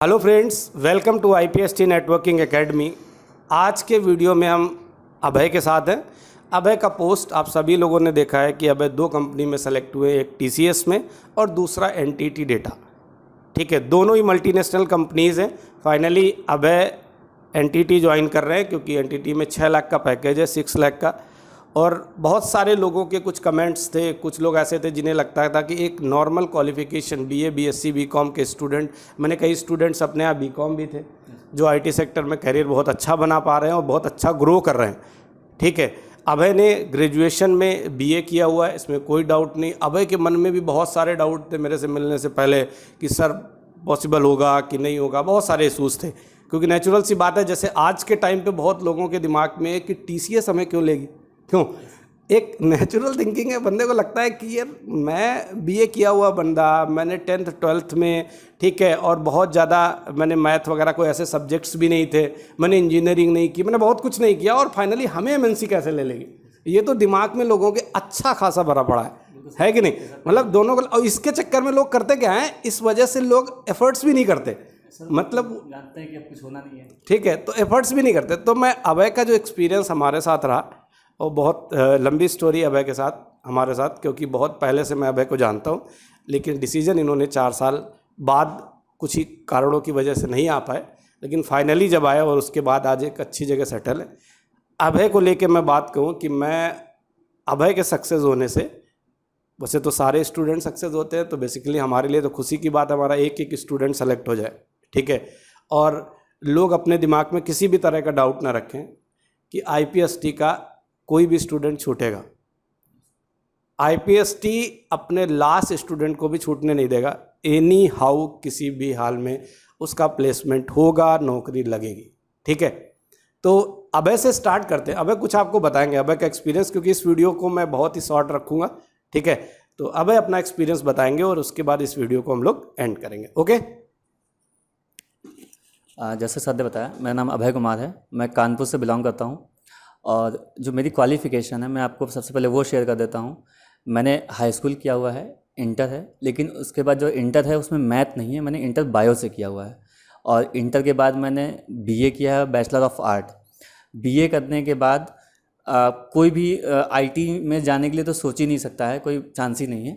Hello friends, welcome to IPST networking academy. आज के video में हम अभय के साथ हैं। अभय का पोस्ट आप सभी लोगों ने देखा है कि अभय दो कंपनी में सेलेक्ट हुए, एक TCS में और दूसरा NTT डेटा। ठीक है, दोनों ही मल्टीनेशनल कंपनीज़ हैं। फाइनली अभय NTT ज्वाइन कर रहे हैं क्योंकि NTT में 6 लाख का पैकेज है, 6 लाख का। और बहुत सारे लोगों के कुछ कमेंट्स थे, कुछ लोग ऐसे थे जिन्हें लगता था कि एक normal qualification BA BSc BCom के स्टूडेंट, मैंने कई स्टूडेंट्स अपने यहाँ BCom भी थे जो IT सेक्टर में करियर बहुत अच्छा बना पा रहे हैं और बहुत अच्छा ग्रो कर रहे हैं। ठीक है, अभय ने ग्रेजुएशन में BA किया हुआ है, इसमें कोई डाउट नहीं। अभय के मन में भी बहुत सारे डाउट थे मेरे से मिलने से पहले कि सर पॉसिबल होगा कि नहीं होगा, बहुत सारे इशूज़ थे। क्योंकि नेचुरल सी बात है, जैसे आज के टाइम पे बहुत लोगों के दिमाग में है कि TCS हमें क्यों लेगी, क्यों। एक नेचुरल थिंकिंग है, बंदे को लगता है कि यार मैं BA किया हुआ बंदा, मैंने 10th 12th में, ठीक है, और बहुत ज़्यादा मैंने मैथ वगैरह कोई ऐसे सब्जेक्ट्स भी नहीं थे, मैंने इंजीनियरिंग नहीं की, मैंने बहुत कुछ नहीं किया और फाइनली हमें MNC कैसे ले लेगी। ये तो दिमाग में लोगों के अच्छा खासा भरा पड़ा है कि नहीं। मतलब दोनों को, और इसके चक्कर में लोग करते क्या हैं, इस वजह से लोग एफर्ट्स भी नहीं करते, मतलब जानते हैं कि अब कुछ होना नहीं है। ठीक है, तो एफर्ट्स भी नहीं करते। तो मैं अभय का जो एक्सपीरियंस हमारे साथ रहा, और बहुत लंबी स्टोरी अभय के साथ, हमारे साथ, क्योंकि बहुत पहले से मैं अभय को जानता हूँ, लेकिन डिसीजन इन्होंने 4 साल बाद कुछ ही कारणों की वजह से नहीं आ पाए, लेकिन फाइनली जब आए और उसके बाद आज एक अच्छी जगह सेटल है। अभय को लेके मैं बात कहूँ कि मैं अभय के सक्सेस होने से, वैसे तो सारे स्टूडेंट सक्सेस होते हैं, तो बेसिकली हमारे लिए तो खुशी की बात है हमारा एक एक स्टूडेंट सेलेक्ट हो जाए। ठीक है, और लोग अपने दिमाग में किसी भी तरह का डाउट ना रखें कि IPST का कोई भी स्टूडेंट छूटेगा। IPST अपने लास्ट स्टूडेंट को भी छूटने नहीं देगा। एनी हाउ किसी भी हाल में उसका प्लेसमेंट होगा, नौकरी लगेगी। ठीक है, तो अभय से स्टार्ट करते हैं। अभय कुछ आपको बताएंगे अभय का एक्सपीरियंस, क्योंकि इस वीडियो को मैं बहुत ही शॉर्ट रखूँगा। ठीक है, तो अभय अपना एक्सपीरियंस बताएंगे और उसके बाद इस वीडियो को हम लोग एंड करेंगे। ओके। जैसे सर ने बताया, मेरा नाम अभय कुमार है, मैं कानपुर से बिलोंग करता हूँ। और जो मेरी क्वालिफ़िकेशन है मैं आपको सबसे पहले वो शेयर कर देता हूँ। मैंने हाई स्कूल किया हुआ है, इंटर है, लेकिन उसके बाद जो इंटर है उसमें मैथ नहीं है, मैंने इंटर बायो से किया हुआ है। और इंटर के बाद मैंने BA किया है, बैचलर ऑफ आर्ट। BA करने के बाद कोई भी IT में जाने के लिए तो सोच ही नहीं सकता है, कोई चांस ही नहीं है।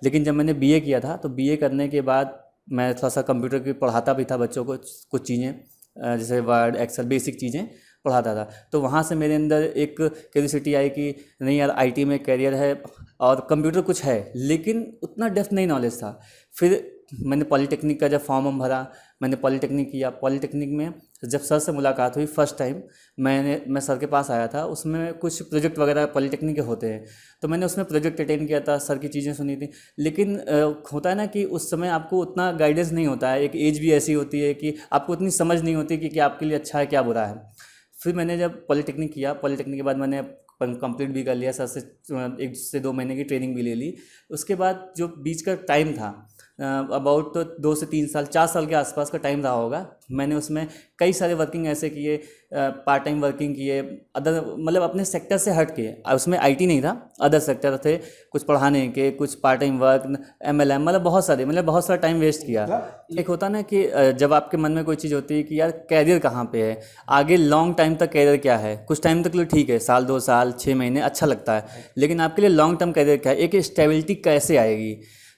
लेकिन जब मैंने BA किया था तो BA करने के बाद मैं थोड़ा सा कंप्यूटर की पढ़ाता भी था बच्चों को, कुछ चीज़ें जैसे वर्ड एक्सेल बेसिक चीज़ें पढ़ाता था। तो वहाँ से मेरे अंदर एक क्यूरियोसिटी आई कि नहीं यार, IT में करियर है और कंप्यूटर कुछ है, लेकिन उतना डेप्थ नहीं नॉलेज था। फिर मैंने पॉलीटेक्निक का जब फॉर्म भरा, मैंने पॉलीटेक्निक किया। पॉलीटेक्निक में जब सर से मुलाकात हुई फर्स्ट टाइम, मैं सर के पास आया था, उसमें कुछ प्रोजेक्ट वगैरह पॉलीटेक्निक के होते हैं, तो मैंने उसमें प्रोजेक्ट अटेंड किया था, सर की चीज़ें सुनी थी। लेकिन होता है ना कि उस समय आपको उतना गाइडेंस नहीं होता है, एक एज भी ऐसी होती है कि आपको उतनी समझ नहीं होती कि क्या आपके लिए अच्छा है क्या बुरा है। फिर मैंने जब पॉलीटेक्निक किया, पॉलीटेक्निक के बाद मैंने कंप्लीट भी कर लिया, सर से 1 से 2 महीने की ट्रेनिंग भी ले ली। उसके बाद जो बीच का टाइम था, अबाउट 2 से 3 साल, 4 साल के आसपास का टाइम रहा होगा, मैंने उसमें कई सारे वर्किंग ऐसे किए, पार्ट टाइम वर्किंग किए, अदर मतलब अपने सेक्टर से हट के। उसमें IT नहीं था, अदर सेक्टर थे, कुछ पढ़ाने के, कुछ पार्ट टाइम वर्क, MLM, मतलब बहुत सारा टाइम वेस्ट किया। एक होता ना कि जब आपके मन में कोई चीज़ होती है कि यार कैरियर कहाँ पे है, आगे लॉन्ग टाइम तक कैरियर क्या है। कुछ टाइम तक लिए ठीक है, साल 2 साल 6 महीने अच्छा लगता है, लेकिन आपके लिए लॉन्ग टर्म कैरियर क्या है, एक स्टेबिलिटी कैसे आएगी।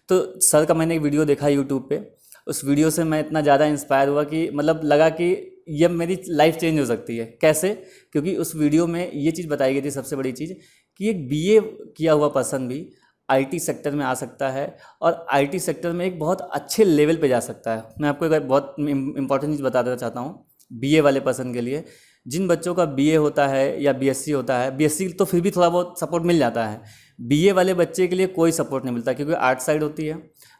तो सर का मैंने एक वीडियो देखा यूट्यूब पे, उस वीडियो से मैं इतना ज़्यादा इंस्पायर हुआ कि मतलब लगा कि ये मेरी लाइफ चेंज हो सकती है। कैसे? क्योंकि उस वीडियो में ये चीज़ बताई गई थी, सबसे बड़ी चीज़, कि एक BA किया हुआ पर्सन भी IT सेक्टर में आ सकता है और IT सेक्टर में एक बहुत अच्छे लेवल पे जा सकता है। मैं आपको एक बहुत इंपॉर्टेंट चीज़ बता देना चाहता हूँ BA वाले पर्सन के लिए। जिन बच्चों का BA होता है या BSc होता है, BSc तो फिर भी थोड़ा बहुत सपोर्ट मिल जाता है, BA वाले बच्चे के लिए कोई सपोर्ट नहीं मिलता, क्योंकि आर्ट साइड होती है,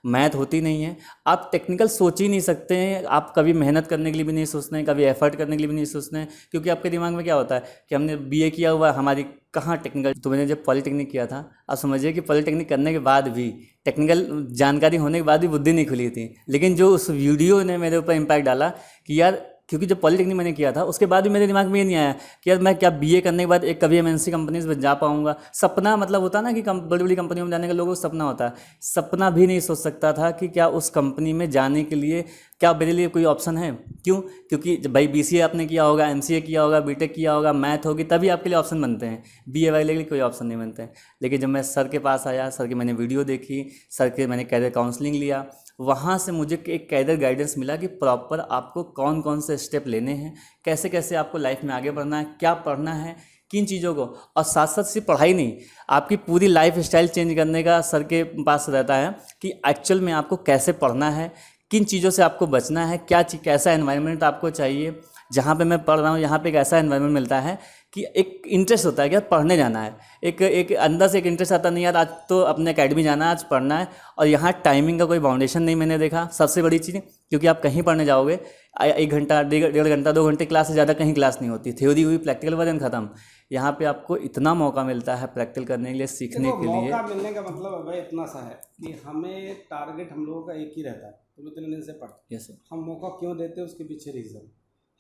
मैथ होती नहीं है, आप टेक्निकल सोच ही नहीं सकते हैं, आप कभी मेहनत करने के लिए भी नहीं सोचते हैं, कभी एफर्ट करने के लिए भी नहीं सोचते हैं, क्योंकि आपके दिमाग में क्या होता है कि हमने BA किया हुआ है, हमारी कहाँ टेक्निकल। तो मैंने जब पॉलीटेक्निक किया था, आप समझिए कि पॉलीटेक्निक करने के बाद भी, टेक्निकल जानकारी होने के बाद भी बुद्धि नहीं खुली थी। लेकिन जो उस वीडियो ने मेरे ऊपर इम्पैक्ट डाला कि यार क्योंकि जब पॉलिटेक्निक मैंने किया था उसके बाद भी मेरे दिमाग में ये नहीं आया कि यार मैं क्या बीए करने के बाद एक कभी एमएनसी कंपनीज में जा पाऊंगा। सपना मतलब होता है ना कि बड़ी बड़ी कंपनियों में जाने का लोगों को सपना होता है, सपना भी नहीं सोच सकता था कि क्या उस कंपनी में जाने के लिए क्या मेरे लिए कोई ऑप्शन है। क्यों? क्योंकि जब भाई बीसीए आपने किया होगा, एमसीए किया होगा, बीटेक किया होगा, मैथ होगी, तभी आपके लिए ऑप्शन बनते हैं, बीए वाले के लिए कोई ऑप्शन नहीं बनते हैं। लेकिन जब मैं सर के पास आया, सर की मैंने वीडियो देखी, सर के मैंने कैरियर काउंसलिंग लिया, वहाँ से मुझे एक कैरियर गाइडेंस मिला कि प्रॉपर आपको कौन कौन से स्टेप लेने हैं, कैसे कैसे आपको लाइफ में आगे बढ़ना है, क्या पढ़ना है, किन चीज़ों को। और साथ साथ सिर्फ पढ़ाई नहीं, आपकी पूरी लाइफ स्टाइल चेंज करने का सर के पास रहता है कि एक्चुअल में आपको कैसे पढ़ना है, किन चीज़ों से आपको बचना है, कैसा एनवायरनमेंट आपको चाहिए। जहाँ पे मैं पढ़ रहा हूँ यहाँ पे एक ऐसा एनवायरनमेंट मिलता है कि एक इंटरेस्ट होता है कि यार पढ़ने जाना है, एक अंदर से एक इंटरेस्ट आता नहीं यार आज तो अपने एकेडमी जाना है, आज पढ़ना है। और यहाँ टाइमिंग का कोई बाउंडेशन नहीं मैंने देखा, सबसे बड़ी चीज़, क्योंकि आप कहीं पढ़ने जाओगे 1 घंटा 1.5 घंटा 2 घंटे क्लास से ज़्यादा कहीं क्लास नहीं होती, थ्योरी हुई, प्रैक्टिकल वर्जन खत्म। यहाँ पे आपको इतना मौका मिलता है प्रैक्टिकल करने के लिए, सीखने के लिए। मौका मिलने का मतलब भाई इतना सा है कि हमें टारगेट हम लोगों का एक ही रहता है, तुम इतने दिन से पढ़। Yes sir. हम मौका क्यों देते हैं उसके पीछे रीज़न,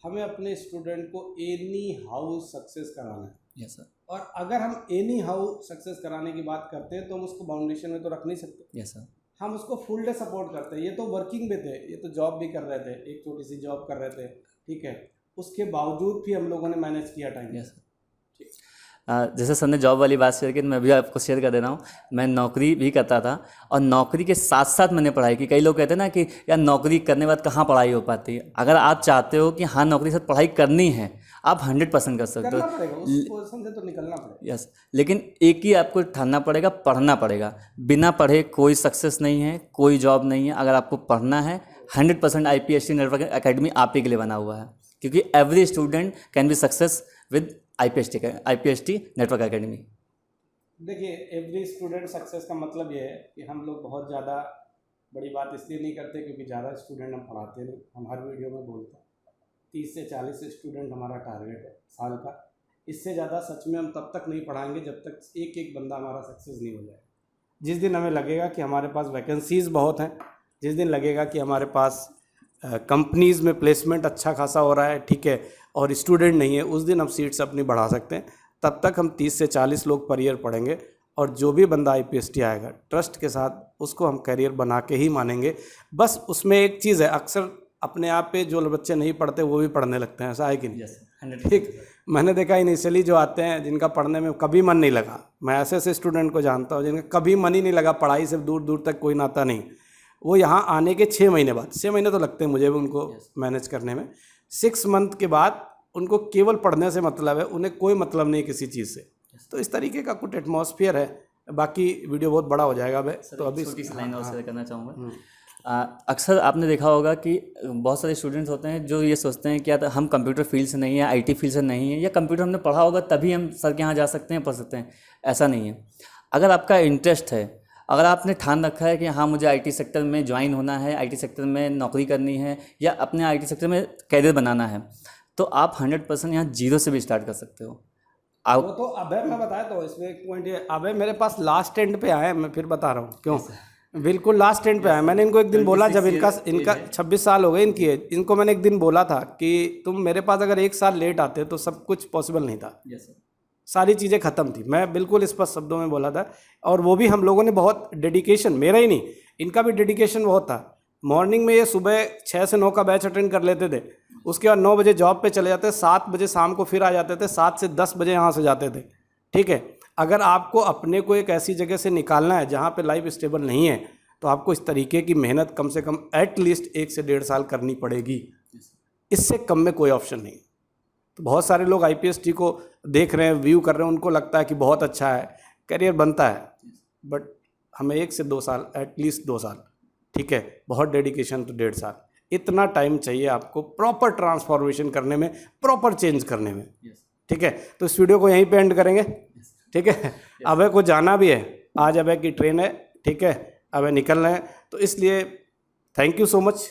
हमें अपने स्टूडेंट को एनी हाउ सक्सेस कराना है। Yes sir. और अगर हम एनी हाउ सक्सेस कराने की बात करते हैं तो हम उसको बाउंडेशन में तो रख नहीं सकते। Yes sir. हम उसको फुल डे सपोर्ट करते हैं। ये तो वर्किंग में थे, ये तो जॉब भी कर रहे थे, एक छोटी सी जॉब कर रहे थे, ठीक है, उसके बावजूद भी हम लोगों ने मैनेज किया टाइम। Yes sir. जैसे सर ने जॉब वाली बात शेयर की, मैं भी आपको शेयर कर दे रहा हूँ। मैं नौकरी भी करता था और नौकरी के साथ साथ मैंने पढ़ाई की। कई लोग कहते हैं ना कि यार नौकरी करने के बाद कहाँ पढ़ाई हो पाती है। अगर आप चाहते हो कि हाँ नौकरी के साथ पढ़ाई करनी है, आप 100% कर सकते हो, करना पड़ेगा, उस पोजीशन से तो निकलना पड़ेगा। यस। लेकिन एक ही आपको ठानना पड़ेगा, पढ़ना पड़ेगा। बिना पढ़े कोई सक्सेस नहीं है, कोई जॉब नहीं है। अगर आपको पढ़ना है 100% IPST नेटवर्क एकेडमी आप ही के लिए बना हुआ है, क्योंकि every student can be success with IPST network academy. देखिए, एवरी स्टूडेंट सक्सेस का मतलब ये है कि हम लोग बहुत ज़्यादा बड़ी बात इसलिए नहीं करते क्योंकि ज़्यादा स्टूडेंट हम पढ़ाते नहीं। हम हर वीडियो में बोलते हैं 30 से 40 स्टूडेंट हमारा टारगेट है साल का। इससे ज़्यादा सच में हम तब तक नहीं पढ़ाएंगे जब तक एक एक बंदा हमारा सक्सेस नहीं हो जाए। जिस दिन हमें लगेगा कि हमारे पास वैकेंसीज़ बहुत हैं, जिस दिन लगेगा कि हमारे पास कंपनीज़ में प्लेसमेंट अच्छा खासा हो रहा है, ठीक है, और स्टूडेंट नहीं है, उस दिन हम सीट्स अपनी बढ़ा सकते हैं। तब तक हम 30 से 40 लोग पर ईयर पढ़ेंगे और जो भी बंदा IPST आएगा ट्रस्ट के साथ उसको हम करियर बना के ही मानेंगे। बस उसमें एक चीज़ है, अक्सर अपने आप पे जो बच्चे नहीं पढ़ते वो भी पढ़ने लगते हैं, ऐसा है कि नहीं? यस, ठीक। मैंने देखा इनिशियली जो आते हैं जिनका पढ़ने में कभी मन नहीं लगा, मैं ऐसे ऐसे स्टूडेंट को जानता हूँ जिनका कभी मन ही नहीं लगा, पढ़ाई से दूर दूर तक कोई नाता नहीं, वो यहाँ आने के 6 महीने बाद, 6 महीने तो लगते हैं मुझे भी उनको मैनेज करने में, 6 मंथ के बाद उनको केवल पढ़ने से मतलब है, उन्हें कोई मतलब नहीं किसी चीज़ से। तो इस तरीके का कुछ एटमॉस्फेयर है। बाकी वीडियो बहुत बड़ा हो जाएगा अब, तो अभी छोटी सी लाइन और शेयर करना चाहूँगा। अक्सर आपने देखा होगा कि बहुत सारे स्टूडेंट्स होते हैं जो ये सोचते हैं कि यार हम कंप्यूटर फील्ड से नहीं है, IT फील्ड से नहीं है, या कंप्यूटर हमने पढ़ा होगा तभी हम सर के यहाँ जा सकते हैं, पढ़ सकते हैं। ऐसा नहीं है। अगर आपका इंटरेस्ट है, अगर आपने ठान रखा है कि हाँ मुझे IT सेक्टर में ज्वाइन होना है, IT सेक्टर में नौकरी करनी है, या अपने IT सेक्टर में कैरियर बनाना है, तो आप 100% यहाँ जीरो से भी स्टार्ट कर सकते हो। वो तो अभय मैं बताया, तो इसमें एक पॉइंट ये, अभय मेरे पास लास्ट एंड पे आए, मैं फिर बता रहा हूँ क्यों, बिल्कुल लास्ट एंड पे आए। मैंने इनको एक दिन बोला, जब इनका 26 साल हो गए इनकी एज, इनको मैंने एक दिन बोला था कि तुम मेरे पास अगर 1 साल लेट आते तो सब कुछ पॉसिबल नहीं था। सारी चीज़ें ख़त्म थी। मैं बिल्कुल स्पष्ट शब्दों में बोला था, और वो भी हम लोगों ने बहुत डेडिकेशन, मेरा ही नहीं इनका भी डेडिकेशन बहुत था। मॉर्निंग में ये सुबह 6 से 9 का बैच अटेंड कर लेते थे, उसके बाद 9 बजे जॉब पे चले जाते, 7 बजे शाम को फिर आ जाते थे, 7 से 10 बजे यहाँ से जाते थे, ठीक है। अगर आपको अपने को एक ऐसी जगह से निकालना है जहाँ पे लाइफ स्टेबल नहीं है, तो आपको इस तरीके की मेहनत कम से कम एटलीस्ट 1 से 1.5 साल करनी पड़ेगी। इससे कम में कोई ऑप्शन नहीं। तो बहुत सारे लोग IPST को देख रहे हैं, व्यू कर रहे हैं, उनको लगता है कि बहुत अच्छा है, करियर बनता है, बट हमें 1 से 2 साल, एटलीस्ट 2 साल, ठीक है, बहुत डेडिकेशन तो 1.5 साल, इतना टाइम चाहिए आपको प्रॉपर ट्रांसफॉर्मेशन करने में, प्रॉपर चेंज करने में, ठीक है। तो इस वीडियो को यहीं पे एंड करेंगे, ठीक है। अभय को जाना भी है, आज अभय की ट्रेन है, ठीक है, अभय निकल रहे हैं, तो इसलिए थैंक यू सो मच।